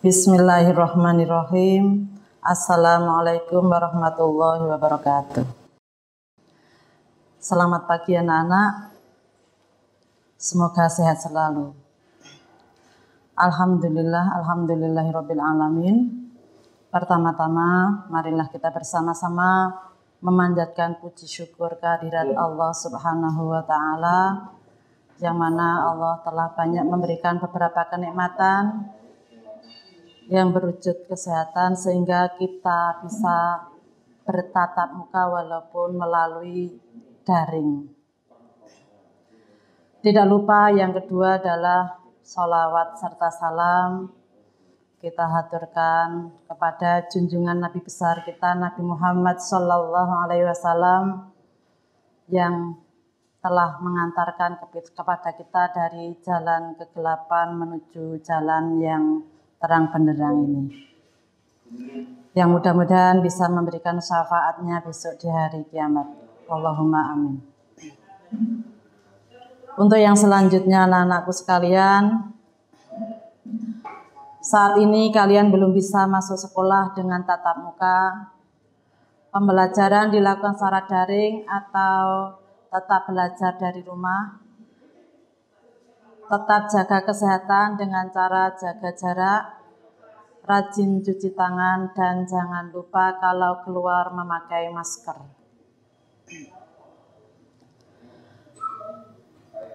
Bismillahirrahmanirrahim. Assalamualaikum warahmatullahi wabarakatuh. Selamat pagi anak-anak. Semoga sehat selalu. Alhamdulillahirabbil alamin. Pertama-tama, marilah kita bersama-sama memanjatkan puji syukur kehadirat Allah Subhanahu wa taala, yang mana Allah telah banyak memberikan beberapa kenikmatan yang berwujud kesehatan sehingga kita bisa bertatap muka walaupun melalui daring. Tidak lupa yang kedua adalah sholawat serta salam kita haturkan kepada junjungan Nabi besar kita Nabi Muhammad SAW yang telah mengantarkan kepada kita dari jalan kegelapan menuju jalan yang terang benderang ini, yang mudah-mudahan bisa memberikan syafaatnya besok di hari kiamat. Allahumma amin. Untuk yang selanjutnya anak-anakku sekalian, saat ini kalian belum bisa masuk sekolah dengan tatap muka. Pembelajaran dilakukan secara daring atau tetap belajar dari rumah. Tetap jaga kesehatan dengan cara jaga jarak, rajin cuci tangan, dan jangan lupa kalau keluar memakai masker.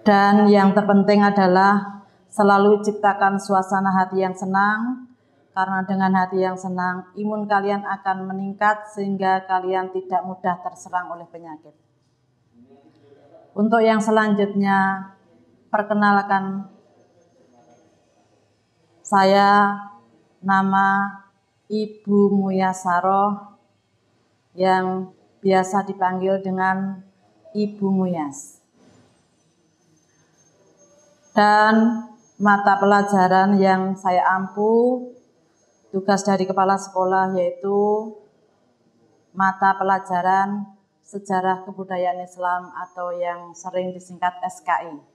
Dan yang terpenting adalah selalu ciptakan suasana hati yang senang, karena dengan hati yang senang, imun kalian akan meningkat sehingga kalian tidak mudah terserang oleh penyakit. Untuk yang selanjutnya, perkenalkan, saya nama Ibu Muyasaroh yang biasa dipanggil dengan Ibu Muyas. Dan mata pelajaran yang saya ampu tugas dari kepala sekolah yaitu mata pelajaran Sejarah Kebudayaan Islam atau yang sering disingkat SKI.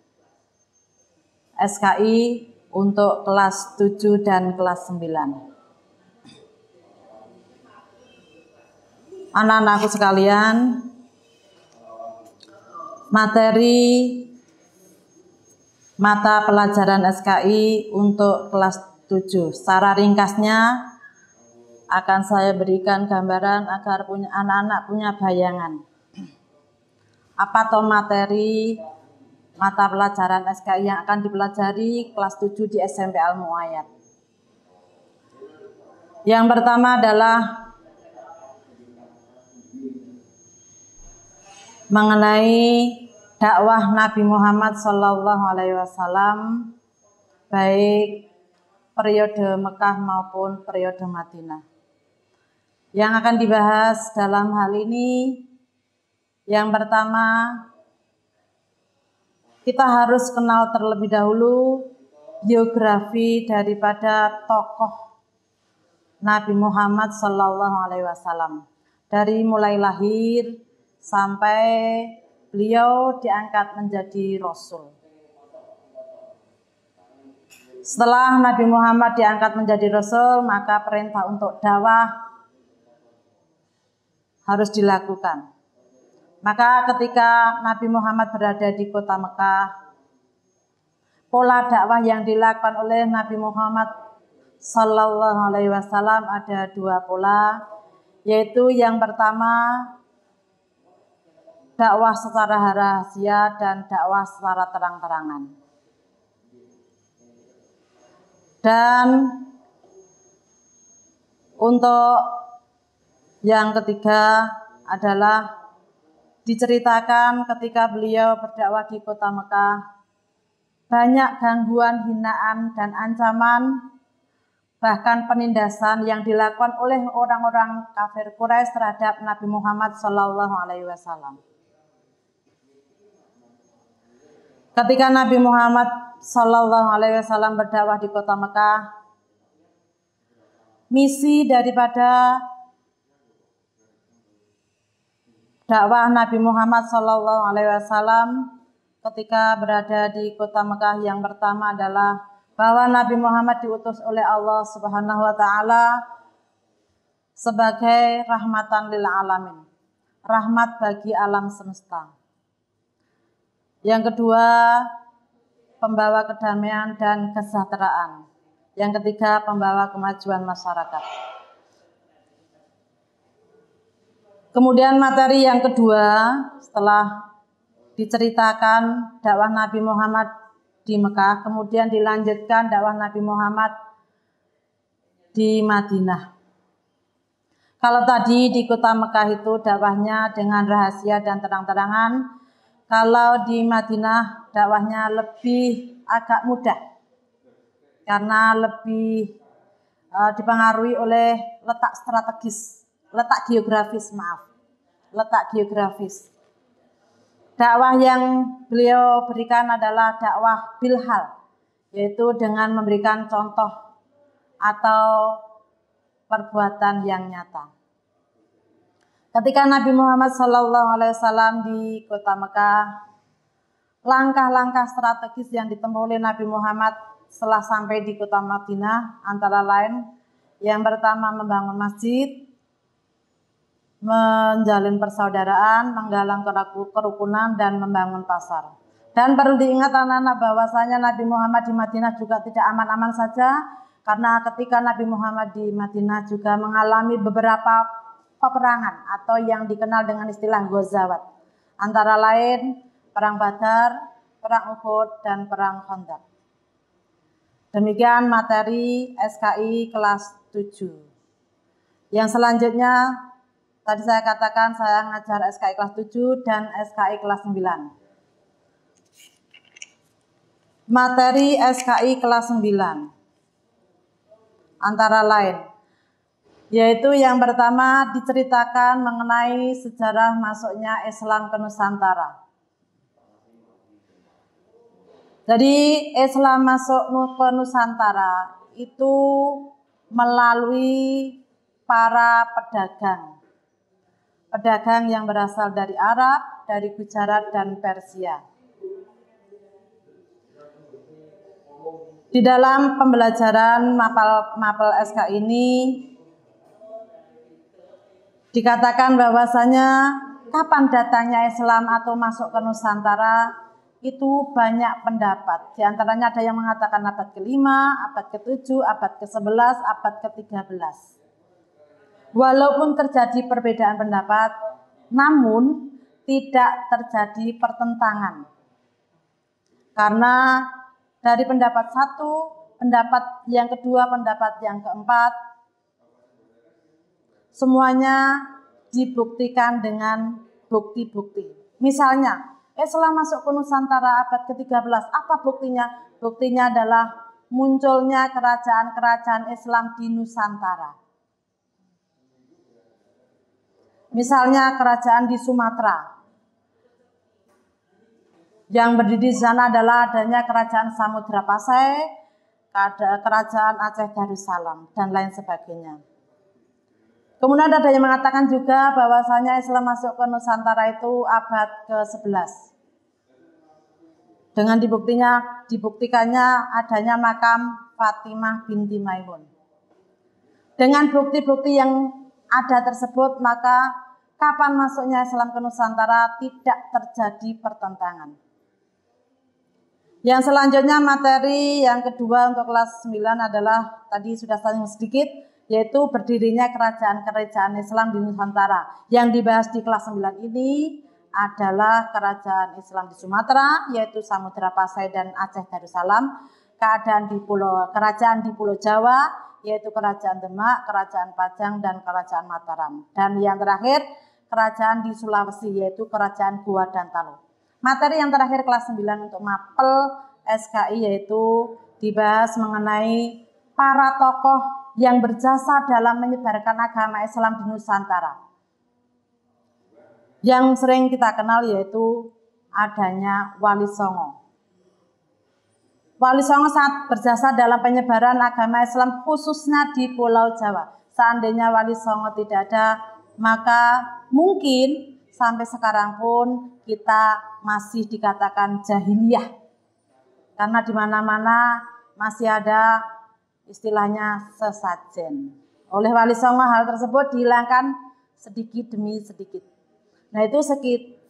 SKI untuk kelas 7 dan kelas 9. Anak-anakku sekalian, materi mata pelajaran SKI untuk kelas 7. Secara ringkasnya akan saya berikan gambaran agar anak-anak punya bayangan. Apa toh materi mata pelajaran SKI yang akan dipelajari kelas 7 di SMP Al-Muayyad. Yang pertama adalah mengenai dakwah Nabi Muhammad SAW, baik periode Mekah maupun periode Madinah. Yang akan dibahas dalam hal ini, yang pertama, kita harus kenal terlebih dahulu biografi daripada tokoh Nabi Muhammad SAW, dari mulai lahir sampai beliau diangkat menjadi Rasul. Setelah Nabi Muhammad diangkat menjadi Rasul, maka perintah untuk dakwah harus dilakukan. Maka ketika Nabi Muhammad berada di kota Mekah, pola dakwah yang dilakukan oleh Nabi Muhammad SAW ada dua pola, yaitu yang pertama dakwah secara rahasia dan dakwah secara terang-terangan. Dan untuk yang ketiga adalah diceritakan ketika beliau berdakwah di kota Mekah, banyak gangguan, hinaan, dan ancaman, bahkan penindasan yang dilakukan oleh orang-orang kafir Quraisy terhadap Nabi Muhammad SAW. Ketika Nabi Muhammad SAW berdakwah di kota Mekah, misi daripada dakwah Nabi Muhammad SAW ketika berada di kota Mekah yang pertama adalah bahwa Nabi Muhammad diutus oleh Allah Subhanahu wa taala sebagai rahmatan lil alamin, rahmat bagi alam semesta. Yang kedua, pembawa kedamaian dan kesejahteraan. Yang ketiga, pembawa kemajuan masyarakat. Kemudian materi yang kedua, setelah diceritakan dakwah Nabi Muhammad di Mekah, kemudian dilanjutkan dakwah Nabi Muhammad di Madinah. Kalau tadi di kota Mekah itu dakwahnya dengan rahasia dan terang-terangan, kalau di Madinah dakwahnya lebih agak mudah karena lebih dipengaruhi oleh letak geografis. Dakwah yang beliau berikan adalah dakwah bilhal, yaitu dengan memberikan contoh atau perbuatan yang nyata. Ketika Nabi Muhammad SAW di kota Mekah, langkah-langkah strategis yang ditempuh oleh Nabi Muhammad setelah sampai di kota Madinah antara lain yang pertama membangun masjid, menjalin persaudaraan, menggalang kerukunan dan membangun pasar. Dan perlu diingat anak-anak bahwasanya Nabi Muhammad di Madinah juga tidak aman-aman saja, karena ketika Nabi Muhammad di Madinah juga mengalami beberapa peperangan atau yang dikenal dengan istilah Ghazawat, antara lain perang Badar, perang Uhud, dan perang Khandaq. Demikian materi SKI kelas 7. Yang selanjutnya, tadi saya katakan saya ngajar SKI kelas 7 dan SKI kelas 9. Materi SKI kelas 9 antara lain, yaitu yang pertama diceritakan mengenai sejarah masuknya Islam ke Nusantara. Jadi Islam masuk ke Nusantara itu melalui para pedagang yang berasal dari Arab, dari Gujarat dan Persia. Di dalam pembelajaran mapel SK ini dikatakan bahwasanya kapan datangnya Islam atau masuk ke Nusantara itu banyak pendapat. Di antaranya ada yang mengatakan abad ke-5, abad ke-7, abad ke-11, abad ke-13. Walaupun terjadi perbedaan pendapat, namun tidak terjadi pertentangan. Karena dari pendapat satu, pendapat yang kedua, pendapat yang keempat, semuanya dibuktikan dengan bukti-bukti. Misalnya, Islam masuk ke Nusantara abad ke-13, apa buktinya? Buktinya adalah munculnya kerajaan-kerajaan Islam di Nusantara. Misalnya kerajaan di Sumatera. Yang berdiri di sana adalah adanya kerajaan Samudra Pasai, kerajaan Aceh Darussalam, dan lain sebagainya. Kemudian ada yang mengatakan juga bahwasanya Islam masuk ke Nusantara itu abad ke-11. Dengan dibuktikannya adanya makam Fatimah binti Maimun. Dengan bukti-bukti yang ada tersebut, maka kapan masuknya Islam ke Nusantara tidak terjadi pertentangan. Yang selanjutnya materi yang kedua untuk kelas 9 adalah tadi sudah saling sedikit, yaitu berdirinya kerajaan-kerajaan Islam di Nusantara. Yang dibahas di kelas 9 ini adalah kerajaan Islam di Sumatera, yaitu Samudra Pasai dan Aceh Darussalam, kerajaan di Pulau Jawa, yaitu kerajaan Demak, kerajaan Pajang, dan kerajaan Mataram. Dan yang terakhir, kerajaan di Sulawesi, yaitu kerajaan Goa dan Talu. Materi yang terakhir kelas 9 untuk mapel SKI yaitu dibahas mengenai para tokoh yang berjasa dalam menyebarkan agama Islam di Nusantara. Yang sering kita kenal yaitu adanya Wali Songo. Wali Songo sangat berjasa dalam penyebaran agama Islam khususnya di Pulau Jawa. Seandainya Wali Songo tidak ada, maka mungkin sampai sekarang pun kita masih dikatakan jahiliyah. Karena di mana-mana masih ada istilahnya sesajen. Oleh Wali Songo hal tersebut dihilangkan sedikit demi sedikit. Nah itu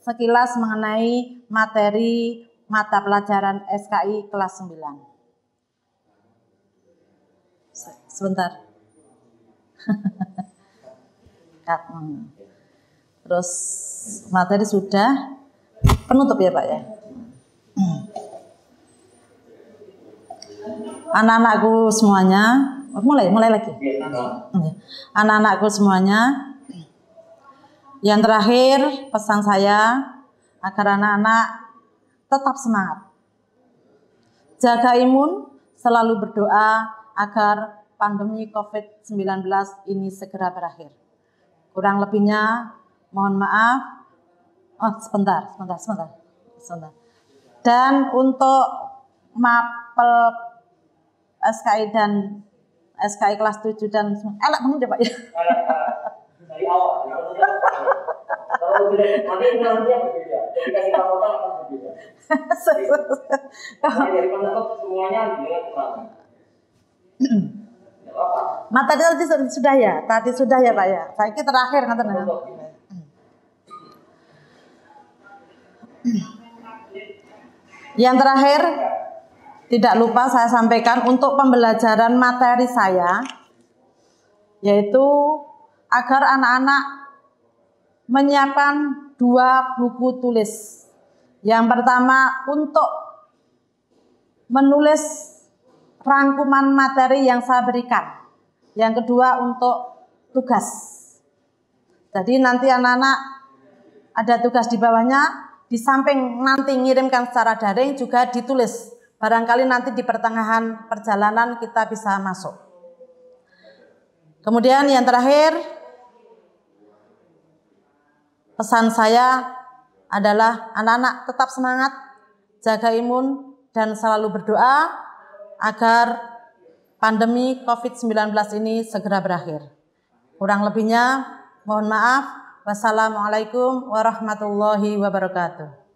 sekilas mengenai materi mata pelajaran SKI kelas 9. Sebentar. Terus materi sudah penutup ya Pak ya. Anak-anakku semuanya, mulai lagi. Anak-anakku semuanya, yang terakhir pesan saya agar anak-anak tetap semangat, jaga imun, selalu berdoa agar pandemi COVID-19 ini segera berakhir. Kurang lebihnya mohon maaf. Sebentar. Dan untuk mapel SKI dan SKI kelas 7 dan elak banget ya Pak ya. Dari awal. Kalau nanti berbeda. Ketika kita potong akan berbeda. Dari penutup semuanya dengan kurang. Materi tadi sudah ya? Tadi sudah ya Pak ya? Saya kira terakhir katanya. Yang terakhir, tidak lupa saya sampaikan untuk pembelajaran materi saya, yaitu agar anak-anak menyiapkan 2 buku tulis. Yang pertama untuk menulis rangkuman materi yang saya berikan. Yang kedua untuk tugas. Jadi nanti anak-anak ada tugas di bawahnya, di samping nanti ngirimkan secara daring juga ditulis. Barangkali nanti di pertengahan perjalanan kita bisa masuk. Kemudian yang terakhir, pesan saya adalah anak-anak tetap semangat, jaga imun, dan selalu berdoa agar pandemi COVID-19 ini segera berakhir. Kurang lebihnya mohon maaf. Wassalamualaikum warahmatullahi wabarakatuh.